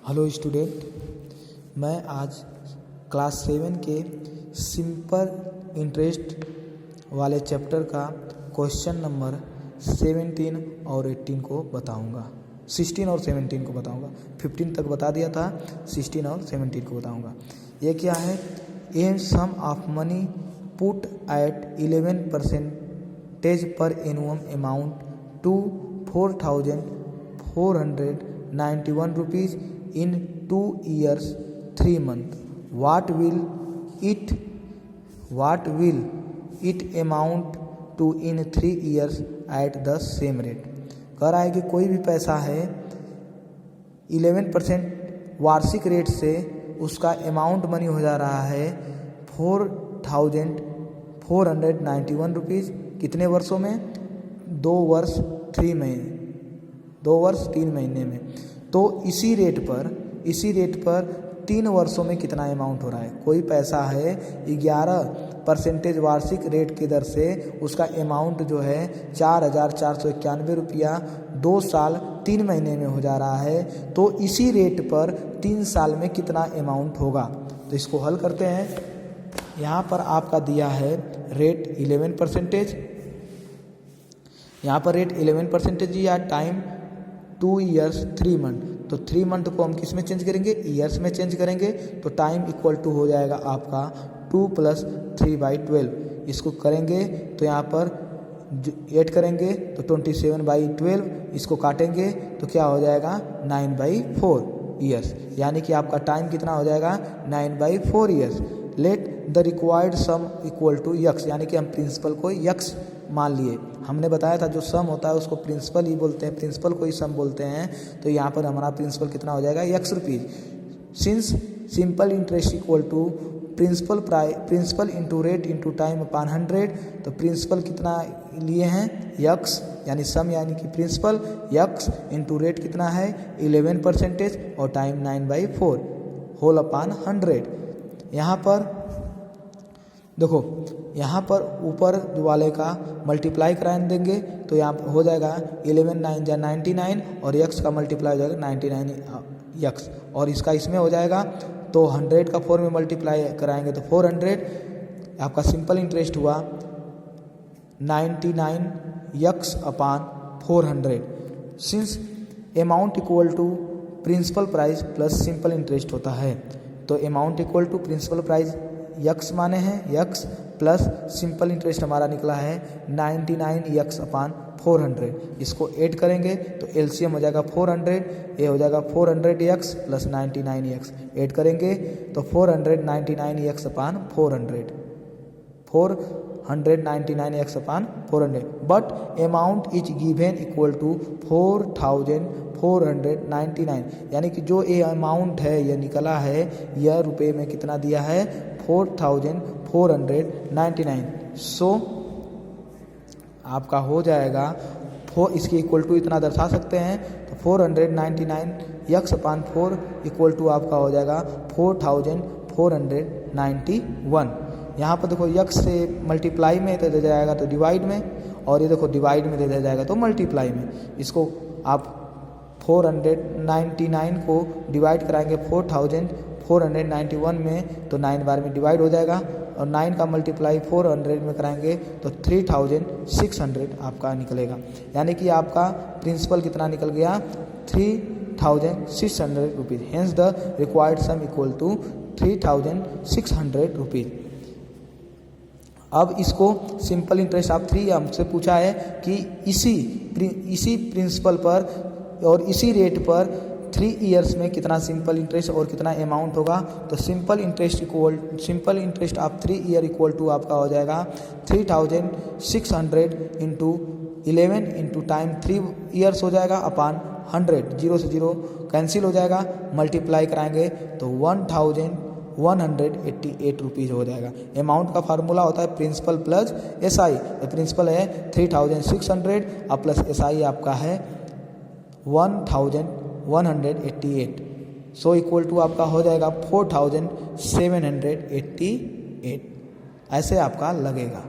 Hello student, मैं आज class 7 के सिंपल इंटरेस्ट वाले चैप्टर का क्वेश्चन नंबर 17 और 18 को बताऊंगा। 16 और 17 को बताऊंगा। 15 तक बता दिया था, 16 और 17 को बताऊंगा। ये क्या है? An sum of money put at 11% per annum amount to 4,491 rupees in 2 years 3 months. What will it amount to in 3 years at the same rate? कह रहा है कि कोई भी पैसा है 11% वार्षिक रेट से उसका अमाउंट मनी हो जा रहा है 4,491 रुपीज़। कितने वर्षों में? 2 वर्ष 3 महीने में। तो इसी रेट पर 3 वर्षों में कितना अमाउंट हो रहा है? कोई पैसा है 11% वार्षिक रेट की दर से उसका अमाउंट जो है 4,491 रुपया 2 साल 3 महीने में हो जा रहा है। तो इसी रेट पर 3 साल में कितना अमाउंट होगा? तो इसको हल करते हैं। यहाँ पर आपका दिया है रेट 11%, यहाँ पर रेट 11% या टाइम 2 years 3 month। तो 3 मंथ को हम किस में चेंज करेंगे? ईयर्स में चेंज करेंगे। तो टाइम इक्वल टू हो जाएगा आपका 2 + 3/12। इसको करेंगे तो यहाँ पर 8 करेंगे तो 27/12। इसको काटेंगे तो क्या हो जाएगा? 9/4 ईयर्स। यानी कि आपका टाइम कितना हो जाएगा? 9/4 years. Let the required sum equal to x, यानी कि हम प्रिंसिपल को यक्स मान लिए। हमने बताया था जो सम होता है उसको प्रिंसिपल ही बोलते हैं, प्रिंसिपल को ही सम बोलते हैं। तो यहाँ पर हमारा प्रिंसिपल कितना हो जाएगा? x rupees. Since simple interest equal to principal into rate into time upon 100। तो प्रिंसिपल कितना लिए हैं? x, यानी सम यानी कि प्रिंसिपल x इंटू रेट कितना है? 11% और टाइम 9/4 होल अपान 100। यहाँ पर देखो, यहाँ पर ऊपर वाले का मल्टीप्लाई करा देंगे तो यहाँ पर हो जाएगा 11 9 जा 99 और x का मल्टीप्लाई हो जाएगा 99x और इसका इसमें हो जाएगा। तो 100 का 4 में मल्टीप्लाई कराएंगे तो 400। आपका सिंपल इंटरेस्ट हुआ 99x upon 400। Since amount equal to principal price plus simple interest होता है, तो amount equal to principal price x माने हैं यक्स प्लस सिंपल इंटरेस्ट हमारा निकला है 99x अपान 400। इसको ऐड करेंगे तो एलसीएम हो जाएगा 400। ये हो जाएगा 400x प्लस 99x। ऐड करेंगे तो 499x upon 499x upon 400। But amount is given equal to 4,499। यानी कि जो ये अमाउंट है यह निकला है, यह रुपए में कितना दिया है? 4,499। सो आपका हो जाएगा इसके इक्वल टू इतना दर्शा सकते हैं। तो 499x अपान 4 इक्वल टू आपका हो जाएगा 4,491। यहाँ पर देखो यक्स से मल्टीप्लाई में दे जाएगा तो डिवाइड में, और ये देखो डिवाइड में दे जाएगा तो मल्टीप्लाई में। इसको आप 499 को डिवाइड कराएंगे 4,491 में तो 9 बार में डिवाइड हो जाएगा, और 9 का मल्टीप्लाई 400 में कराएंगे तो 3,600 आपका निकलेगा। यानी कि आपका प्रिंसिपल कितना निकल गया? 3,600 rupees. Hence the required sum equal to 3,600 rupees. अब इसको सिंपल इंटरेस्ट आप 3 हमसे पूछा है कि इसी प्रिंसिपल पर और इसी रेट पर 3 ईयर्स में कितना सिंपल इंटरेस्ट और कितना अमाउंट होगा। तो simple interest of 3 year equal to आपका हो जाएगा 3,600 इंटू 11 इंटू टाइम 3 ईयर्स हो जाएगा अपान 100। 0 से 0 कैंसिल हो जाएगा, मल्टीप्लाई कराएंगे तो 1,188 रुपीज़ हो जाएगा। अमाउंट का फार्मूला होता है प्रिंसिपल प्लस एसआई। प्रिंसिपल है 3,600 और प्लस एसआई आपका है 1,188। सो इक्वल टू आपका हो जाएगा 4,788। ऐसे आपका लगेगा।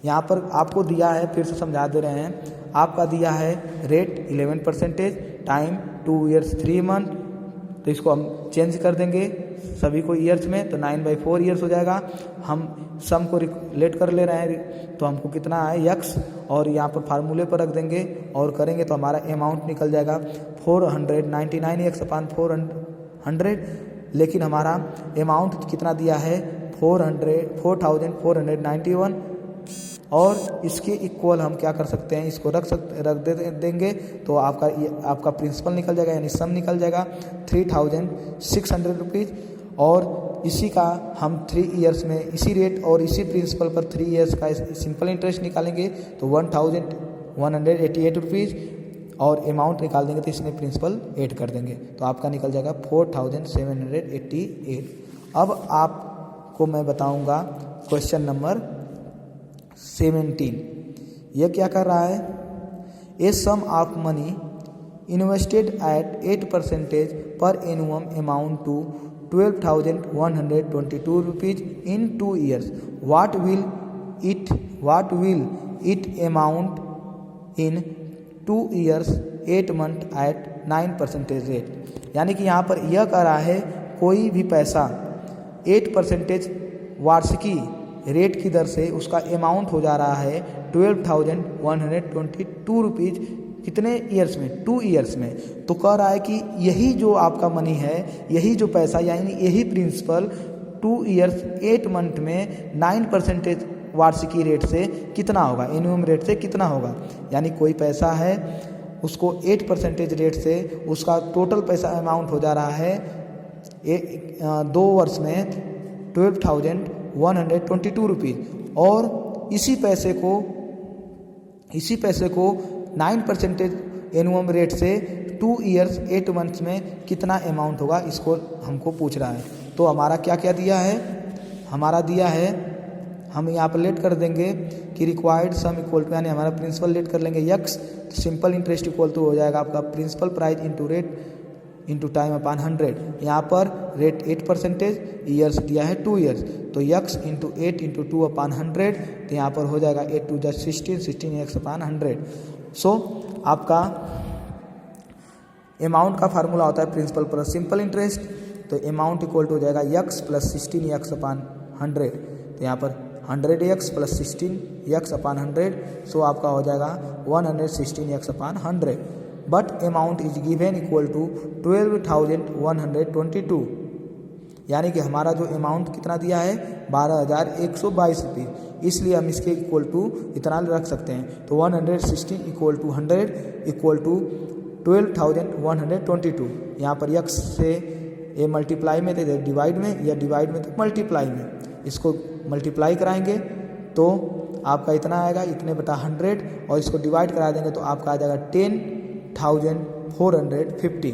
यहाँ पर आपको दिया है, फिर से समझा दे रहे हैं, आपका दिया है रेट 11%, टाइम 2 years 3 month, तो इसको हम चेंज कर देंगे सभी को ईयर्स में, तो 9/4 ईयर्स हो जाएगा। हम सम को लेट कर ले रहे हैं, तो हमको कितना है यक्स, और यहाँ पर फार्मूले पर रख देंगे और करेंगे तो हमारा अमाउंट निकल जाएगा 499x/400। लेकिन हमारा अमाउंट कितना दिया है 4491, और इसके इक्वल हम क्या कर सकते हैं, इसको रख देंगे तो आपका प्रिंसिपल निकल जाएगा, यानी सम निकल जाएगा 3600 रुपीज़। और इसी का हम 3 ईयर्स में इसी रेट और इसी प्रिंसिपल पर 3 ईयर्स का सिंपल इंटरेस्ट निकालेंगे तो 1188 रुपीज़, और अमाउंट निकाल देंगे तो इसमें प्रिंसिपल ऐड कर देंगे तो आपका निकल जाएगा 4788। अब आपको मैं बताऊंगा क्वेश्चन नंबर 17। यह क्या कर रहा है, ए सम ऑफ मनी इन्वेस्टेड एट 8% पर annum amount to 12,122 rupees in 2 years. What will it amount in 2 years 8 months at 9% rate? यानी कि यहाँ पर यह कह रहा है कोई भी पैसा 8% वार्षिकी रेट की दर से उसका अमाउंट हो जा रहा है 12,122 रुपीज़, कितने ईयर्स में 2 ईयर्स में। तो कह रहा है कि यही जो आपका मनी है, यही जो पैसा, यानी यही प्रिंसिपल 2 ईयर्स 8 मंथ में 9% वार्षिकी रेट से कितना होगा, एनुअम रेट से कितना होगा। यानी कोई पैसा है उसको 8% रेट से उसका टोटल पैसा अमाउंट हो जा रहा है 2 वर्ष में 12,122 रुपीज़, और इसी पैसे को 9% एनुअम रेट से 2 ईयर्स 8 मंथ्स में कितना अमाउंट होगा, इसको हमको पूछ रहा है। तो हमारा क्या क्या दिया है, हमारा दिया है, हम यहाँ पर लेट कर देंगे कि रिक्वायर्ड सम इक्वल टू, यानी हमारा प्रिंसिपल लेट कर लेंगे x, simple interest equal to हो जाएगा आपका principal price into rate into time upon 100। यहाँ पर रेट 8%, ईयर्स दिया है 2 ईयर्स, तो यक्स इंटू 8 इंटू 2 अपॉन 100, तो यहाँ पर हो जाएगा 8 2 16 यक्स अपॉन 100। सो आपका अमाउंट का फार्मूला होता है प्रिंसिपल प्लस सिंपल इंटरेस्ट, तो अमाउंट इक्वल टू हो जाएगा यक्स प्लस 16 यक्स अपॉन 100, तो यहाँ पर 100 x plus 16 x upon 100, so आपका हो जाएगा 116 x upon 100। But amount is given equal to 12,122, यानी कि हमारा जो अमाउंट कितना दिया है 12,122 रुपये, इसलिए हम इसके इक्वल टू इतना रख सकते हैं। तो 116 इक्वल टू 100 इक्वल टू 12,122। यहाँ पर यक्स से ये मल्टीप्लाई में थे डिवाइड में, या डिवाइड में तो मल्टीप्लाई में, इसको मल्टीप्लाई कराएंगे तो आपका इतना आएगा, इतने बटा 100, और इसको डिवाइड करा देंगे तो आपका आ जाएगा 10,450।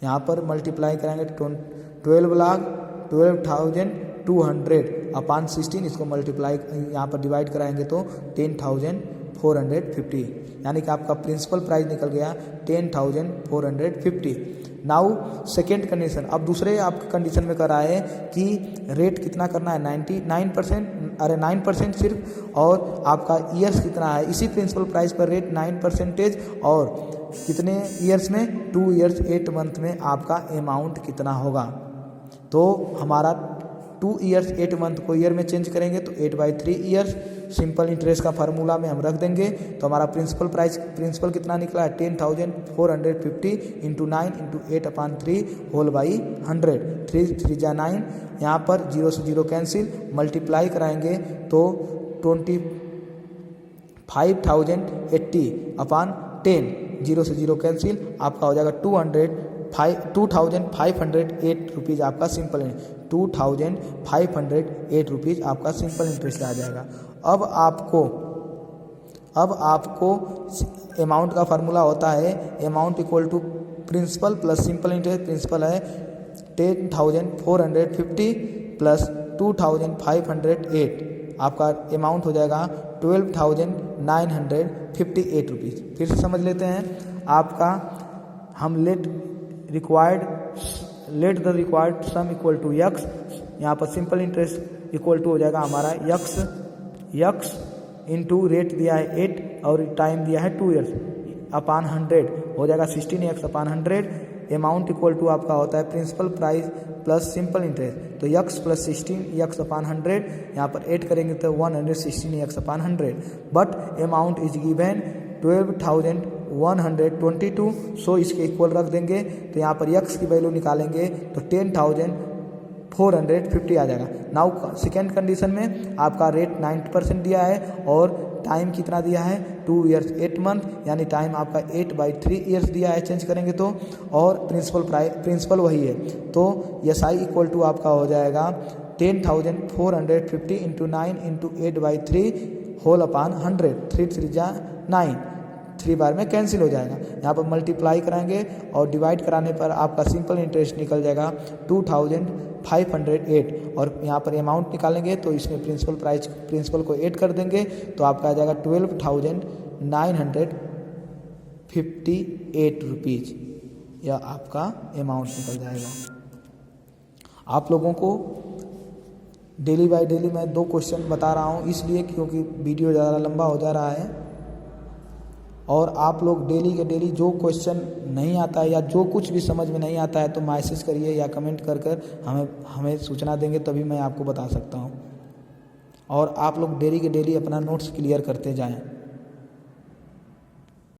यहाँ पर मल्टीप्लाई कराएंगे 12,200 अपॉन 16, इसको मल्टीप्लाई यहाँ पर डिवाइड कराएंगे तो 10,450, यानी कि आपका प्रिंसिपल प्राइस निकल गया 10,450। नाउ सेकेंड कंडीशन, अब दूसरे आपके कंडीशन में कर रहा है कि रेट कितना करना है 9% सिर्फ, और आपका ईयर्स कितना है, इसी प्रिंसिपल प्राइस पर रेट 9%, और कितने ईयर्स में 2 ईयर्स 8 मंथ में आपका अमाउंट कितना होगा। तो हमारा 2 ईयर्स 8 मंथ को ईयर में चेंज करेंगे तो 8/3 ईयर्स, सिंपल इंटरेस्ट का फार्मूला में हम रख देंगे तो हमारा प्रिंसिपल कितना निकला है 10,450 into 9 into 8 upon 3 whole by 100, 3 3 जा 9, यहाँ पर 0 से 0 कैंसिल, मल्टीप्लाई कराएंगे तो 25,080 अपॉन 10, 0 से 0 कैंसिल, आपका हो जाएगा 2,508 रुपीज़ आपका सिंपल 2,508 रुपीज़ आपका सिंपल इंटरेस्ट आ जाएगा। अब आपको अमाउंट का फार्मूला होता है amount equal to principal plus simple interest. Principal है 10,450 प्लस 2,508, आपका अमाउंट हो जाएगा 12,958 रुपीज़। फिर से समझ लेते हैं, आपका हम let the required sum equal to x, यहाँ पर सिंपल इंटरेस्ट इक्वल टू हो जाएगा हमारा यक्स इंटू रेट दिया है 8 और टाइम दिया है 2 ईयर्स, अपॉन 100 हो जाएगा 16x upon 100। Amount equal to आपका होता है principal price plus simple interest, तो x प्लस 16x अपॉन 100, यहाँ पर ऐड करेंगे तो 116x upon 100। But amount is given 12,122, so इसके इक्वल रख देंगे। तो यहाँ पर x की वैल्यू निकालेंगे तो 10,450 आ जाएगा। नाउ सेकेंड कंडीशन में आपका रेट 90% दिया है और टाइम कितना दिया है 2 ईयर्स 8 मंथ, यानी टाइम आपका 8/3 ईयर्स दिया है चेंज करेंगे तो, और प्रिंसिपल वही है। तो SI इक्वल टू आपका हो जाएगा 10,450 इंटू 9 इंटू 8/3 होल अपॉन 100, 3 3 जा 9, 3 बार में कैंसिल हो जाएगा। यहाँ पर मल्टीप्लाई कराएंगे और डिवाइड कराने पर आपका सिंपल इंटरेस्ट निकल जाएगा 2,508, और यहाँ पर अमाउंट निकालेंगे तो इसमें प्रिंसिपल को ऐड कर देंगे तो आपका आ जाएगा 12,958 रुपीज़, यह आपका अमाउंट निकल जाएगा। आप लोगों को डेली बाय डेली मैं 2 क्वेश्चन बता रहा हूँ इसलिए क्योंकि वीडियो ज़्यादा लंबा हो जा रहा है, और आप लोग डेली के डेली जो क्वेश्चन नहीं आता है या जो कुछ भी समझ में नहीं आता है तो मैसेज करिए या कमेंट कर हमें सूचना देंगे, तभी मैं आपको बता सकता हूँ। और आप लोग डेली के डेली अपना नोट्स क्लियर करते जाएं।